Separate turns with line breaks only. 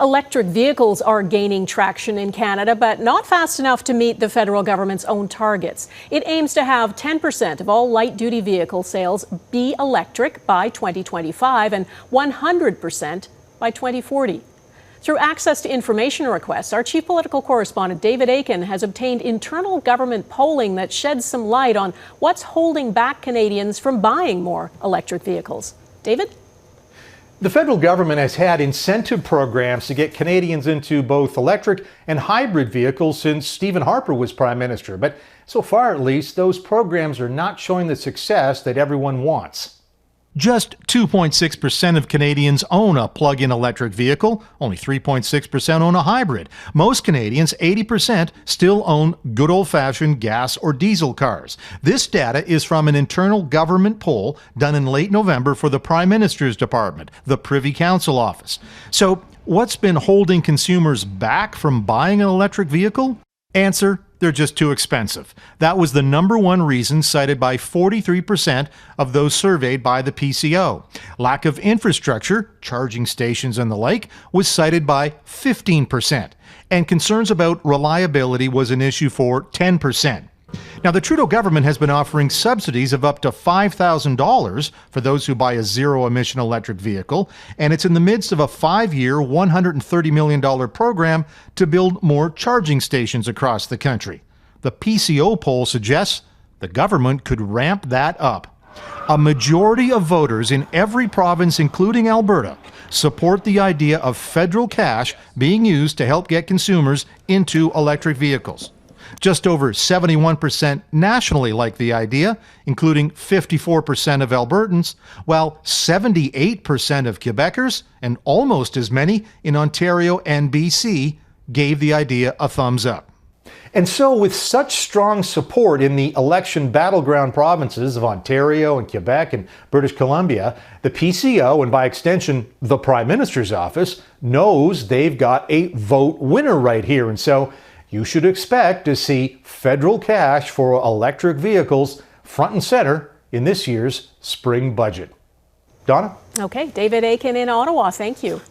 Electric vehicles are gaining traction in Canada, but not fast enough to meet the federal government's own targets. It aims to have 10% of all light-duty vehicle sales be electric by 2025 and 100% by 2040. Through access to information requests, our chief political correspondent David Akin has obtained internal government polling that sheds some light on what's holding back Canadians from buying more electric vehicles. David?
The federal government has had incentive programs to get Canadians into both electric and hybrid vehicles since Stephen Harper was Prime Minister. But so far, at least, those programs are not showing the success that everyone wants.
Just 2.6% of Canadians own a plug-in electric vehicle. Only 3.6% own a hybrid. Most Canadians, 80%, still own good old-fashioned gas or diesel cars. This data is from an internal government poll done in late November for the Prime Minister's Department, the Privy Council office. So, what's been holding consumers back from buying an electric vehicle? Answer: they're just too expensive. That was the number one reason cited by 43% of those surveyed by the PCO. Lack of infrastructure, charging stations and the like, was cited by 15%. And concerns about reliability was an issue for 10%. Now, the Trudeau government has been offering subsidies of up to $5,000 for those who buy a zero-emission electric vehicle, and it's in the midst of a 5-year, $130 million program to build more charging stations across the country. The PCO poll suggests the government could ramp that up. A majority of voters in every province, including Alberta, support the idea of federal cash being used to help get consumers into electric vehicles. Just over 71% nationally like the idea, including 54% of Albertans, while 78% of Quebecers and almost as many in Ontario and BC gave the idea a thumbs up.
And so, with such strong support in the election battleground provinces of Ontario and Quebec and British Columbia, the PCO, and by extension, the Prime Minister's office, knows they've got a vote winner right here. And so, you should expect to see federal cash for electric vehicles front and center in this year's spring budget. Donna?
Okay, David Akin in Ottawa, thank you.